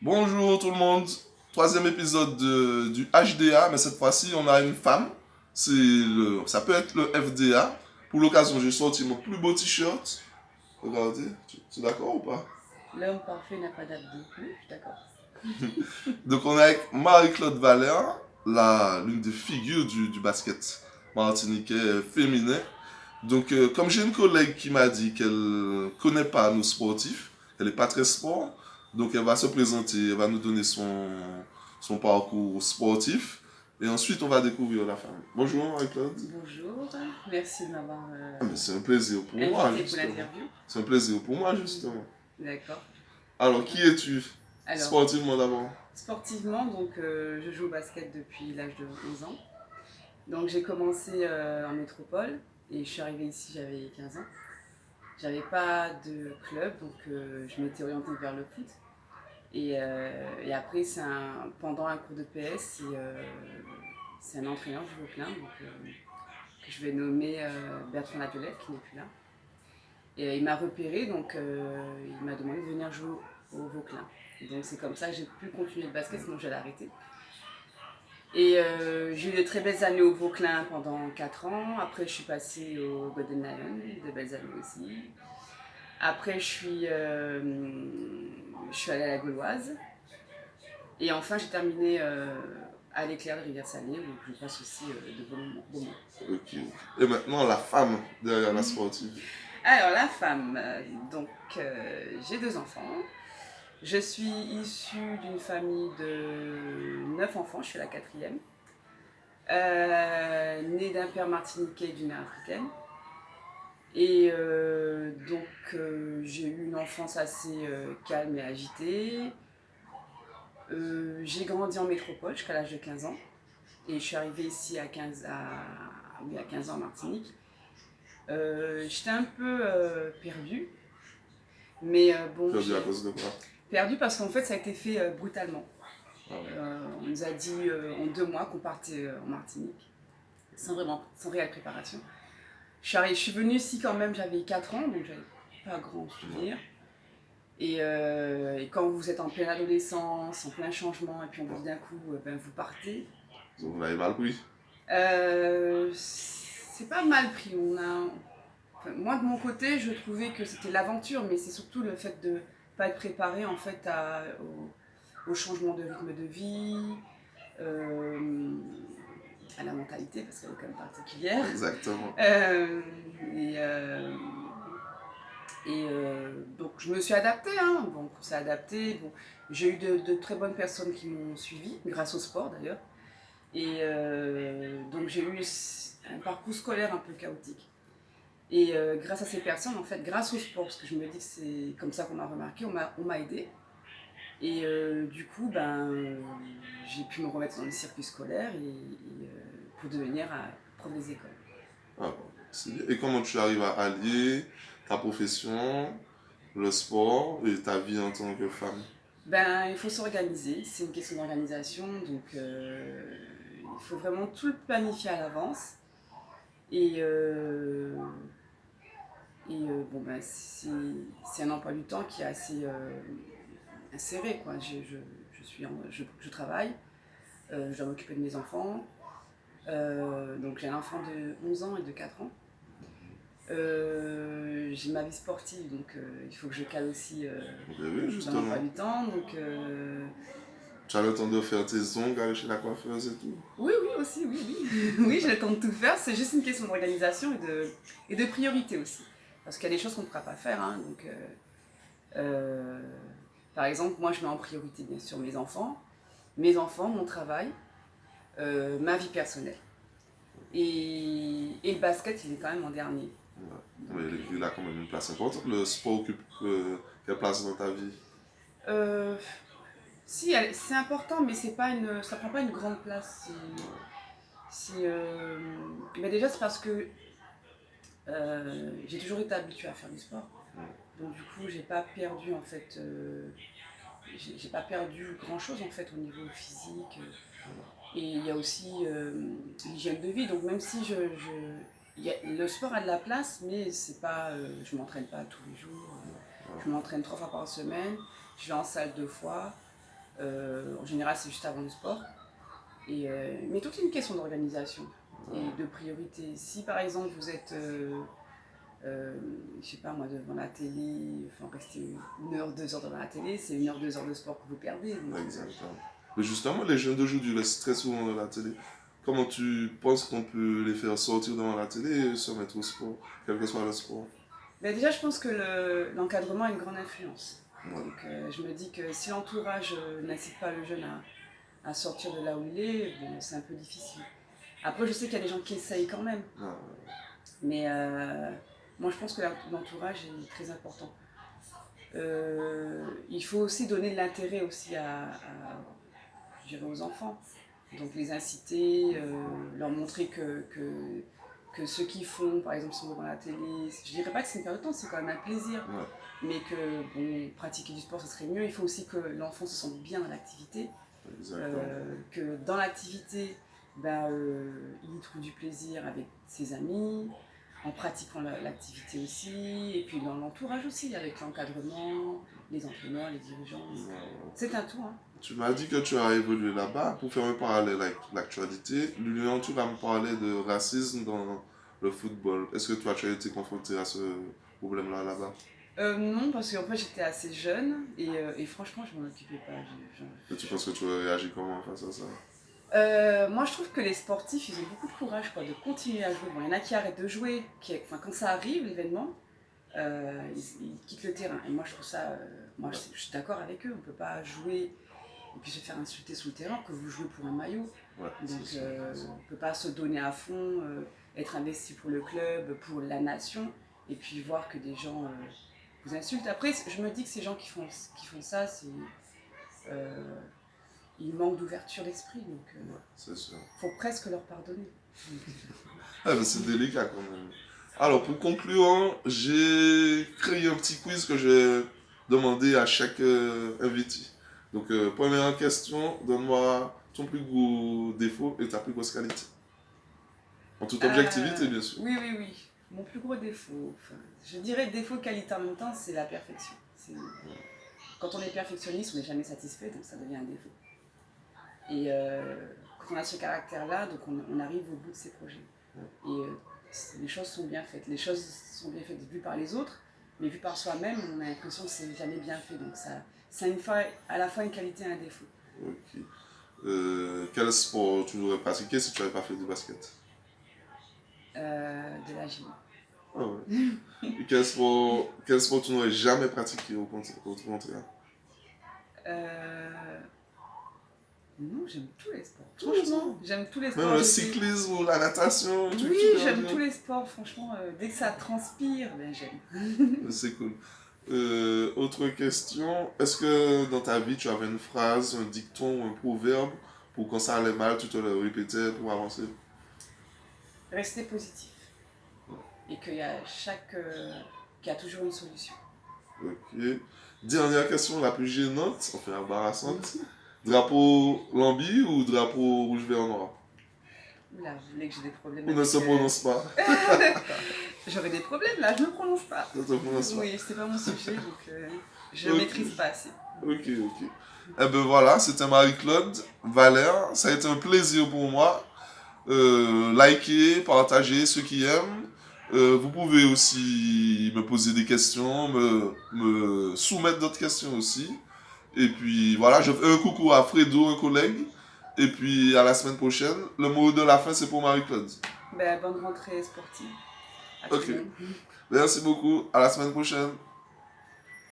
Bonjour tout le monde, troisième épisode du HDA, mais cette fois-ci on a une femme. Ça peut être le FDA. Pour l'occasion, j'ai sorti mon plus beau t-shirt. Regardez, tu es d'accord ou pas? L'homme parfait n'a pas d'abdos. Oui, je suis d'accord. Donc on est avec Marie-Claude Valère, l'une des figures du basket martiniquais féminin. Donc comme j'ai une collègue qui m'a dit qu'elle ne connaît pas nos sportifs, elle n'est pas très sport, donc elle va se présenter, elle va nous donner son parcours sportif. Et ensuite, on va découvrir la femme. Bonjour Marie-Claude. Bonjour, merci de m'avoir Ah, mais c'est un plaisir pour moi, invité pour justement. l'interview. C'est un plaisir pour moi, justement. D'accord. Alors, qui es-tu? Alors, Sportivement d'abord. sportivement, donc je joue au basket depuis l'âge de 11 ans. Donc j'ai commencé en métropole et je suis arrivée ici, j'avais 15 ans. J'avais pas de club, donc je m'étais orientée vers le foot. Et après, pendant un cours de PS, c'est un entraîneur du Vauclin, donc, que je vais nommer Bertrand Laviolette, qui n'est plus là. Et il m'a repéré, donc il m'a demandé de venir jouer au Vauclin. Et donc c'est comme ça que j'ai pu continuer le basket, sinon j'allais arrêter. Et j'ai eu de très belles années au Vauclin pendant 4 ans. Après, je suis passée au Golden Lion, de belles années aussi. Après, je suis allée à la Gauloise. Et enfin, j'ai terminé à l'Éclair de Rivière-Salée, où je passe aussi de bons moments. Ok. Et maintenant, la femme derrière la sportive. Alors, la femme, donc j'ai 2 enfants. Je suis issue d'une famille de 9 enfants, je suis la quatrième. Née d'un père martiniquais et d'une mère africaine. Et donc j'ai eu une enfance assez calme et agitée. J'ai grandi en métropole jusqu'à l'âge de 15 ans. Et je suis arrivée ici à 15 ans en Martinique. J'étais un peu perdue. Mais bon, Perdu à cause de quoi? perdue parce qu'en fait ça a été fait brutalement. Ah ouais. On nous a dit en 2 mois qu'on partait en Martinique, sans réelle préparation. Je suis venue ici quand même, j'avais 4 ans, donc j'avais pas grand souvenir. Et quand vous êtes en pleine adolescence, en plein changement, et puis on vous dit d'un coup, ben, vous partez. Donc, vous l'avez mal pris. C'est pas mal pris. Enfin, moi de mon côté, je trouvais que c'était l'aventure, mais c'est surtout le fait de pas être préparé en fait au changement de rythme de vie, euh, à la mentalité parce qu'elle est quand même particulière. Exactement. Et, donc je me suis adaptée, hein. Donc on s'est adapté. Bon, j'ai eu de très bonnes personnes qui m'ont suivi, grâce au sport d'ailleurs. Et donc j'ai eu un parcours scolaire un peu chaotique. Et grâce à ces personnes, en fait, grâce au sport, parce que je me dis que c'est comme ça qu'on m'a remarqué, on m'a aidé. Et du coup, j'ai pu me remettre dans le circuit scolaire pour devenir prof des écoles. Ah bon, c'est bien. Et comment tu arrives à allier ta profession, le sport et ta vie en tant que femme? Il faut s'organiser, c'est une question d'organisation, donc il faut vraiment tout le planifier à l'avance. Et, c'est un emploi du temps qui est assez serré, quoi. Je travaille, je dois m'occuper de mes enfants. Donc j'ai un enfant de 11 ans et de 4 ans. J'ai ma vie sportive, donc il faut que je cale aussi Oui, dans justement. l'emploi du temps. Donc, Tu as le temps de faire tes ongles, aller chez la coiffeuse et tout. oui, aussi, oui. Oui, j'ai le temps de tout faire. C'est juste une question d'organisation et de priorité aussi. Parce qu'il y a des choses qu'on ne pourra pas faire, hein. Donc, par exemple, moi je mets en priorité bien sûr mes enfants, mon travail, ma vie personnelle. Et le basket, il est quand même en dernier. Ouais. Mais il a quand même une place importante. Le sport occupe quelle place dans ta vie? Euh, Si, c'est important, mais ça prend pas une grande place. Mais déjà, c'est parce que j'ai toujours été habituée à faire du sport. Donc du coup, j'ai pas perdu en fait, j'ai pas perdu grand chose en fait au niveau physique. Et il y a aussi l'hygiène de vie. Donc même si le sport a de la place, mais c'est pas, je m'entraîne pas tous les jours. Je m'entraîne 3 fois par semaine. Je vais en salle 2 fois. En général, c'est juste avant le sport. Mais tout est une question d'organisation et de priorité. Si par exemple vous êtes, je sais pas moi, devant la télé, enfin rester 1 heure, 2 heures devant la télé, c'est 1 heure, 2 heures de sport que vous perdez. Donc, Exactement. Mais justement, les jeunes d'aujourd'hui restent très souvent devant la télé. Comment tu penses qu'on peut les faire sortir devant la télé et se mettre au sport, quel que soit le sport? ben déjà, je pense que l'encadrement a une grande influence. Ouais. Donc je me dis que si l'entourage n'incite pas le jeune à sortir de là où il est, bon, c'est un peu difficile. Après, je sais qu'il y a des gens qui essayent quand même. Ouais. Mais moi, je pense que l'entourage est très important. Il faut aussi donner de l'intérêt aussi je dirais aux enfants. Donc les inciter, leur montrer que ceux qui font, par exemple, sont devant la télé. Je dirais pas que c'est une perte de temps, c'est quand même un plaisir. Ouais. Mais que bon, pratiquer du sport, ce serait mieux. Il faut aussi que l'enfant se sente bien dans l'activité. Que dans l'activité, il trouve du plaisir avec ses amis, en pratiquant l'activité aussi, et puis dans l'entourage aussi, avec l'encadrement, les entraîneurs, les dirigeants. C'est un tout. Hein. Tu m'as dit que tu as évolué là-bas. Pour faire un parallèle avec l'actualité, l'Union, tu vas me parler de racisme dans le football. Est-ce que toi, tu as été confronté à ce problème-là là-bas? Non, parce qu'en fait j'étais assez jeune et franchement je m'en occupais pas. Et tu penses que tu aurais réagi comment face à ça? Moi je trouve que les sportifs ils ont beaucoup de courage de continuer à jouer. Bon, il y en a qui arrêtent de jouer, quand ça arrive l'événement, ils quittent le terrain. Et moi je trouve ça, je suis d'accord avec eux, on peut pas jouer et puis se faire insulter sous le terrain que vous jouez pour un maillot. Ouais, donc on peut pas se donner à fond, être investi pour le club, pour la nation, et puis voir que des gens vous insultent. Après, je me dis que ces gens qui font ça, ils manquent d'ouverture d'esprit. Donc, c'est sûr. Faut presque leur pardonner. Mais c'est délicat quand même. Alors, pour conclure, j'ai créé un petit quiz que je vais demander à chaque invité. Donc, première question, donne-moi ton plus gros défaut et ta plus grosse qualité. En toute objectivité, bien sûr. Oui. Mon plus gros défaut, je dirais défaut, qualité en même temps, c'est la perfection. Quand on est perfectionniste, on n'est jamais satisfait, donc ça devient un défaut. Et quand on a ce caractère-là, donc on arrive au bout de ses projets. Et les choses sont bien faites. Les choses sont bien faites vues par les autres, mais vues par soi-même, on a l'impression que c'est jamais bien fait. Donc ça à la fois une qualité et un défaut. Ok. Quel sport tu voudrais pratiquer si tu n'avais pas fait du basket? De la gym. Ah ouais. Et quel sport tu n'aurais jamais pratiqué au contraire? Non, j'aime tous les sports. Franchement, j'aime tous les sports. Même le cyclisme ou la natation? Oui, j'aime tous les sports, franchement. Dès que ça transpire, j'aime. C'est cool. Autre question, est-ce que dans ta vie tu avais une phrase, un dicton ou un proverbe pour quand ça allait mal, tu te le répétais pour avancer? Rester positif. Et qu'il y a toujours une solution. Ok. Dernière question, la plus gênante, enfin embarrassante. Drapeau lambi ou drapeau rouge, vert, noir? Là, vous voulez que j'ai des problèmes? On ne se prononce pas. J'aurais des problèmes là, je ne me prononce pas. Ne te prononce pas. Oui, c'est pas mon sujet, donc je ne maîtrise pas assez. Ok. Eh ben voilà, c'était Marie-Claude Valère. Ça a été un plaisir pour moi. Likez, partagez ceux qui aiment. Vous pouvez aussi me poser des questions, me soumettre d'autres questions aussi. Et puis voilà, je fais un coucou à Fredo, un collègue. Et puis à la semaine prochaine. Le mot de la fin, c'est pour Marie-Claude. Bonne rentrée sportive. Ok. Merci beaucoup. À la semaine prochaine.